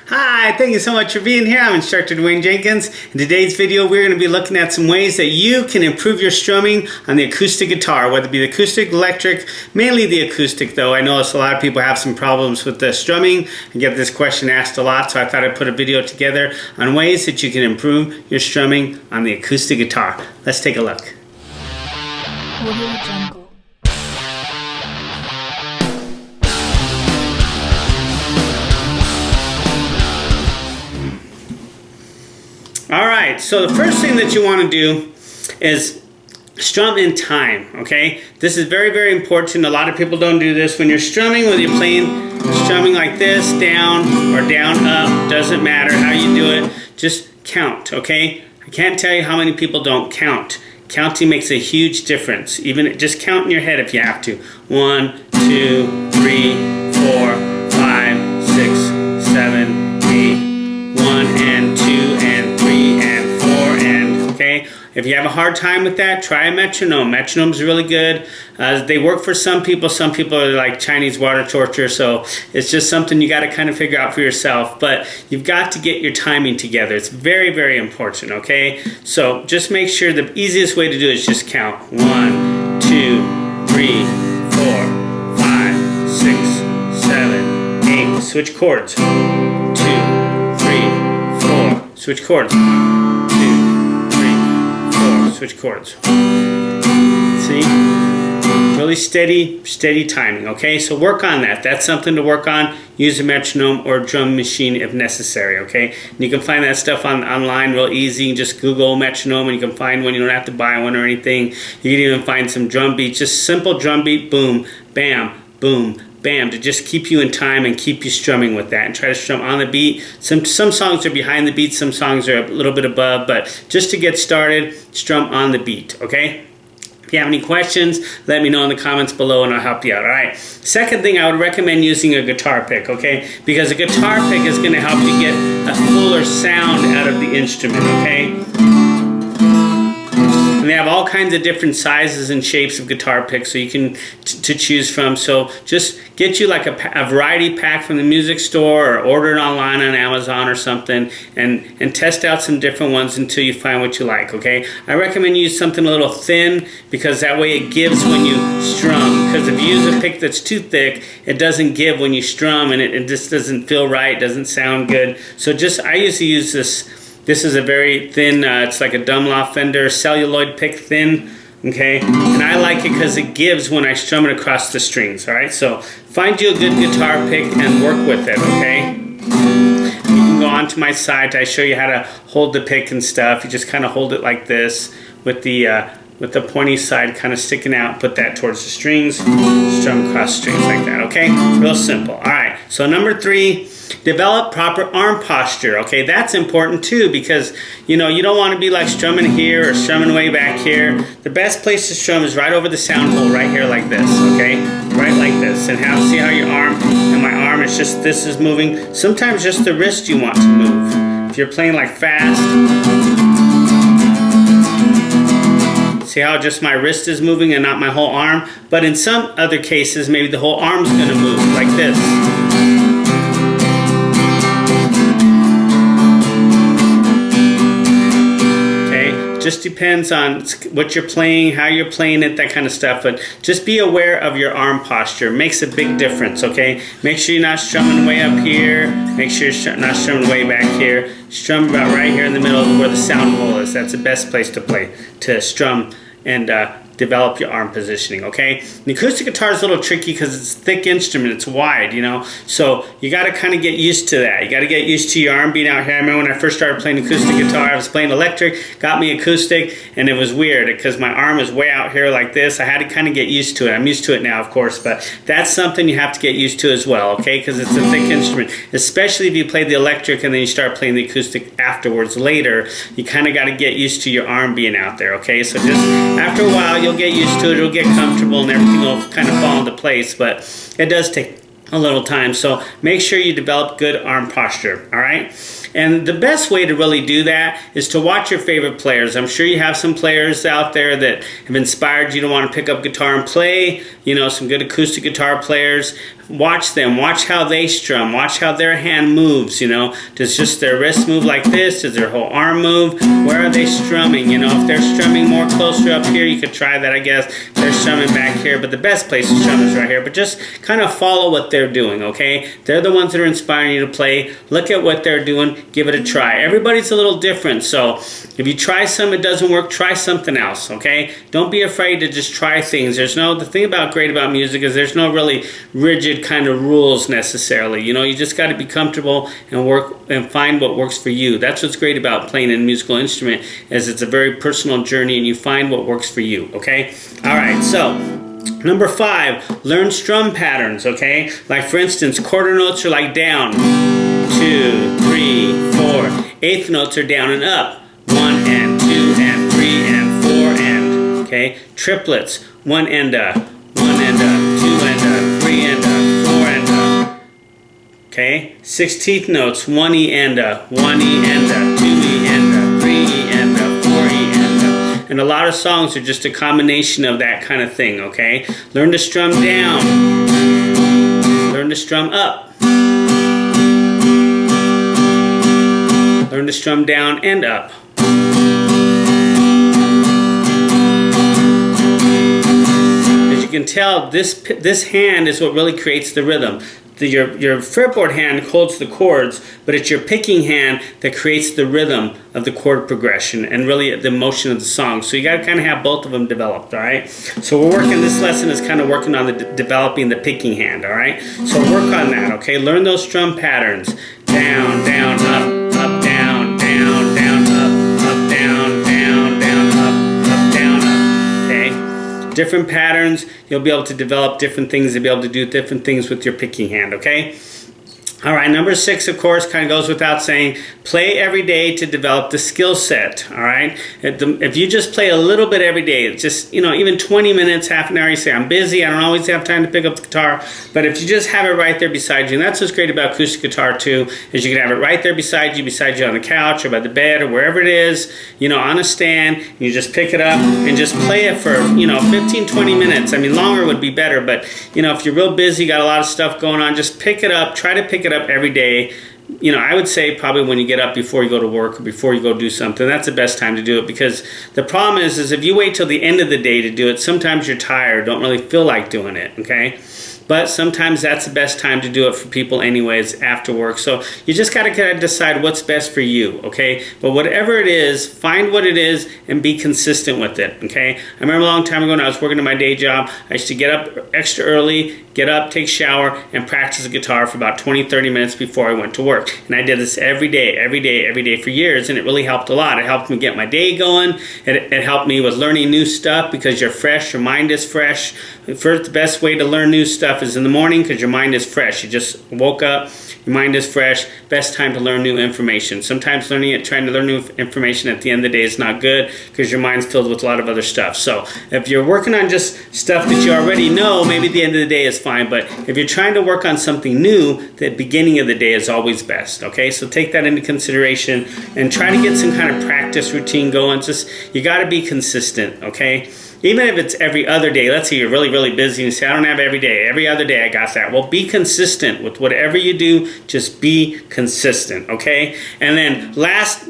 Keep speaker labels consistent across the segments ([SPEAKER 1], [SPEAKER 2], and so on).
[SPEAKER 1] Hi, thank you so much for being here. I'm Instructor Dwayne Jenkins. In today's video, we're going to be looking at some ways that you can improve your strumming on the acoustic guitar, whether it be the acoustic, electric, mainly the acoustic though. I notice a lot of people have some problems with the strumming. I get this question asked a lot, so I thought I'd put a video together on ways that you can improve your strumming on the acoustic guitar. Let's take a look.
[SPEAKER 2] Audio Jungle.
[SPEAKER 1] Alright, so the first thing that you want to do is strum in time, okay? This is very, very important. A lot of people don't do this. When you're strumming, whether you're playing strumming like this, down or down, up, doesn't matter how you do it, just count, okay? I can't tell you how many people don't count. Counting makes a huge difference. Even just count in your head if you have to. 1, 2, 3, 4, 5, 6, 7, 8, 1 and 2 and 3 and 4 and, okay? If you have a hard time with that, try a metronome. Metronome's really good. They work for some people. Some people are like Chinese water torture, so it's just something you got to kind of figure out for yourself. But you've got to get your timing together. It's very, very important, okay? So just make sure the easiest way to do it is just count. 1, 2, 3, 4, 5, 6, 7, 8. Switch chords. 2, 3, 4. Switch chords. 2, 3, 4. Switch chords. See? Really steady timing, okay? So work on that. That's something to work on. Use a metronome or drum machine if necessary, okay? And you can find that stuff online real easy. You just Google metronome and you can find one. You don't have to buy one or anything. You can even find some drum beats. Just simple drum beat, boom, bam, boom, bam, to just keep you in time and keep you strumming with that and try to strum on the beat. Some songs are behind the beat, some songs are a little bit above, but just to get started, strum on the beat, okay? If you have any questions, let me know in the comments below and I'll help you out, all right? Second thing, I would recommend using a guitar pick, okay? Because a guitar pick is gonna help you get a fuller sound out of the instrument, okay? And they have all kinds of different sizes and shapes of guitar picks so you can to choose from. So just get you like a variety pack from the music store or order it online on Amazon or something and test out some different ones until you find what you like, okay? I recommend you use something a little thin because that way it gives when you strum. Because if you use a pick that's too thick, it doesn't give when you strum and it just doesn't feel right, doesn't sound good. So I usually use this. This is a very thin, it's like a Dunlop Fender celluloid pick thin, okay? And I like it because it gives when I strum it across the strings, all right? So find you a good guitar pick and work with it, okay? You can go onto my site. I show you how to hold the pick and stuff. You just kind of hold it like this with the pointy side kind of sticking out. Put that towards the strings, strum across strings like that, okay? Real simple. All right, so number 3, develop proper arm posture, okay? That's important too because, you know, you don't want to be like strumming here or strumming way back here. The best place to strum is right over the sound hole right here like this, okay? Right like this. And see how your arm, and my arm is just, this is moving. Sometimes just the wrist you want to move. If you're playing like fast, see how just my wrist is moving and not my whole arm? But in some other cases, maybe the whole arm's gonna move like this. Just depends on what you're playing, how you're playing it, that kind of stuff. But just be aware of your arm posture. Makes a big difference, okay? Make sure you're not strumming way up here. Make sure you're not strumming way back here. Strum about right here in the middle where the sound hole is. That's the best place to play, to strum and develop your arm positioning, okay? The acoustic guitar is a little tricky because it's a thick instrument, it's wide, you know? So you gotta kind of get used to that. You gotta get used to your arm being out here. I remember when I first started playing acoustic guitar, I was playing electric, got me acoustic, and it was weird because my arm is way out here like this. I had to kind of get used to it. I'm used to it now, of course, but that's something you have to get used to as well, okay? Because it's a thick instrument, especially if you play the electric and then you start playing the acoustic afterwards later. You kind of got to get used to your arm being out there, okay? So just after a while, you'll get used to it, it'll get comfortable and everything will kind of fall into place, but it does take a little time. So make sure you develop good arm posture, all right? And the best way to really do that is to watch your favorite players. I'm sure you have some players out there that have inspired you to want to pick up guitar and play, you know, some good acoustic guitar players. watch them, watch how they strum, watch how their hand moves, you know. Does just their wrist move like this? Does their whole arm move? Where are they strumming? You know, if they're strumming more closer up here, you could try that, I guess. If they're strumming back here, but the best place to strum is right here. But just kind of follow what they're doing, okay? They're the ones that are inspiring you to play. Look at what they're doing, give it a try. Everybody's a little different, so if you try some, it doesn't work, try something else, okay? Don't be afraid to just try things. The thing great about music is there's no really rigid kind of rules necessarily. You know, you just got to be comfortable and work and find what works for you. That's what's great about playing a musical instrument, is it's a very personal journey and you find what works for you, okay? All right, so number 5, learn strum patterns, okay? Like for instance, quarter notes are like down, 2, 3, 4. Eighth notes are down and up, 1 and 2 and 3 and 4 and, okay? Triplets, 1 and a, 1 and a, 2 and a, 3 and a, 4 and a. Okay? 16th notes, 1 E and a, 1 E and a, 2 E and a, 3 E and a, 4 E and a. And a lot of songs are just a combination of that kind of thing, okay? Learn to strum down. Learn to strum up. Learn to strum down and up. You can tell this hand is what really creates the rhythm. Your fretboard hand holds the chords, but it's your picking hand that creates the rhythm of the chord progression and really the motion of the song. So you got to kind of have both of them developed, all right? So this lesson is kind of working on developing the picking hand, all right? So work on that, okay? Learn those strum patterns. Down, down, up, up, down, down, down, up, down, down, down, up, down, up, okay? Different patterns, you'll be able to develop different things, you'll be able to do different things with your picking hand, okay? All right, number 6, of course, kind of goes without saying, play every day to develop the skill set, all right? If you just play a little bit every day, just, you know, even 20 minutes, half an hour, you say, I'm busy, I don't always have time to pick up the guitar, but if you just have it right there beside you, and that's what's great about acoustic guitar too, is you can have it right there beside you on the couch or by the bed or wherever it is, you know, on a stand, and you just pick it up and just play it for, you know, 15, 20 minutes. I mean, longer would be better, but, you know, if you're real busy, got a lot of stuff going on, just pick it up, try to pick it up every day. You know, I would say probably when you get up before you go to work or before you go do something, that's the best time to do it, because the problem is if you wait till the end of the day to do it, sometimes you're tired, don't really feel like doing it, okay? But sometimes that's the best time to do it for people anyways, after work. So you just got to kind of decide what's best for you, okay? But whatever it is, find what it is and be consistent with it, okay? I remember a long time ago when I was working at my day job, I used to get up extra early, get up, take a shower, and practice the guitar for about 20, 30 minutes before I went to work. And I did this every day for years, and it really helped a lot. It helped me get my day going. It helped me with learning new stuff because you're fresh, your mind is fresh. First, the best way to learn new stuff is in the morning because your mind is fresh. You just woke up, your mind is fresh. Best time to learn new information. Sometimes trying to learn new information at the end of the day is not good because your mind's filled with a lot of other stuff. So if you're working on just stuff that you already know, maybe the end of the day is fine. But if you're trying to work on something new, the beginning of the day is always best. Okay, so take that into consideration and try to get some kind of practice routine going. Just you got to be consistent. Okay. Even if it's every other day, let's say you're really, really busy and you say, I don't have every day. Every other day I got that. Well, be consistent with whatever you do. Just be consistent, okay? And then last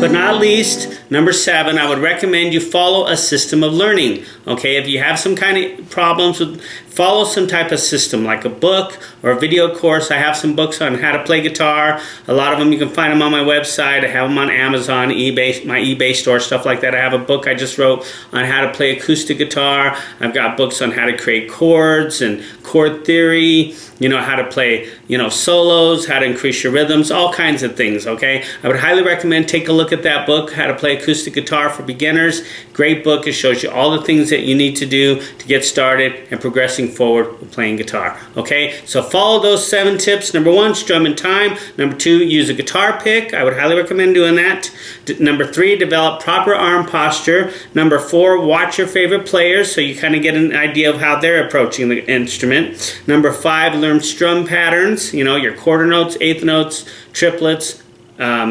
[SPEAKER 1] but not least, number 7, I would recommend you follow a system of learning, okay? If you have some kind of problems with, follow some type of system, like a book or a video course. I have some books on how to play guitar. A lot of them, you can find them on my website. I have them on Amazon, eBay, my eBay store, stuff like that. I have a book I just wrote on how to play acoustic guitar. I've got books on how to create chords and chord theory, you know, how to play, you know, solos, how to increase your rhythms, all kinds of things, okay? I would highly recommend take a look at that book, How to Play Acoustic Guitar for Beginners. Great book. It shows you all the things that you need to do to get started and progressing forward with playing guitar, okay? So follow those 7 tips. Number 1, strum in time. Number 2, use a guitar pick. I would highly recommend doing that. Number 3, develop proper arm posture. Number 4, watch your favorite players so you kind of get an idea of how they're approaching the instrument. Number 5, learn strum patterns, you know, your quarter notes, eighth notes, triplets,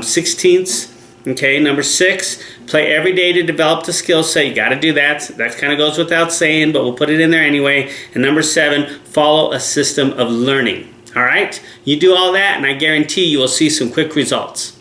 [SPEAKER 1] sixteenths, Okay, number 6, play every day to develop the skill set. You got to do that. That kind of goes without saying, but we'll put it in there anyway. And number 7, follow a system of learning. All right? You do all that, and I guarantee you will see some quick results.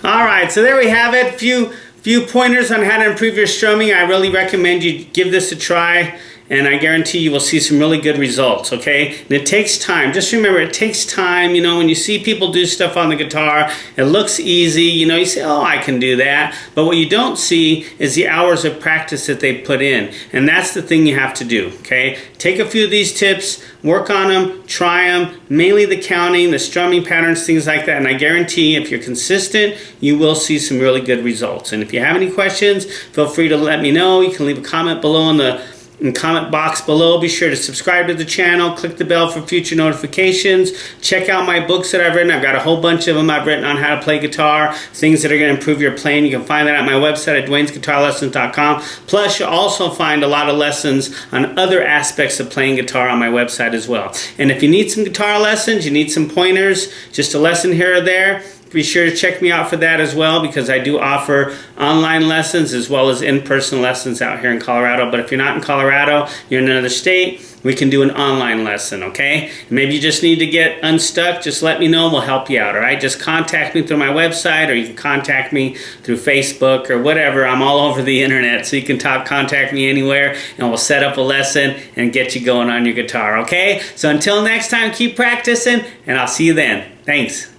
[SPEAKER 1] All right, so there we have it. Few pointers on how to improve your strumming. I really recommend you give this a try, and I guarantee you will see some really good results, okay? And it takes time. Just remember, it takes time. You know, when you see people do stuff on the guitar, it looks easy. You know, you say, oh, I can do that. But what you don't see is the hours of practice that they put in. And that's the thing you have to do, okay? Take a few of these tips, work on them, try them, mainly the counting, the strumming patterns, things like that. And I guarantee if you're consistent, you will see some really good results. And if you have any questions, feel free to let me know. You can leave a comment below in the comment box below. Be sure to subscribe to the channel, click the bell for future notifications. Check out my books that I've written. I've got a whole bunch of them I've written on how to play guitar, things that are going to improve your playing. You can find that at my website at dwaynesguitarlessons.com. Plus, you'll also find a lot of lessons on other aspects of playing guitar on my website as well. And if you need some guitar lessons, you need some pointers, just a lesson here or there, be sure to check me out for that as well, because I do offer online lessons as well as in-person lessons out here in Colorado. But if you're not in Colorado, you're in another state, we can do an online lesson, okay? Maybe you just need to get unstuck, just let me know, we'll help you out, all right? Just contact me through my website, or you can contact me through Facebook or whatever. I'm all over the internet, so you can contact me anywhere, and we'll set up a lesson and get you going on your guitar, okay? So until next time, keep practicing, and I'll see you then. Thanks.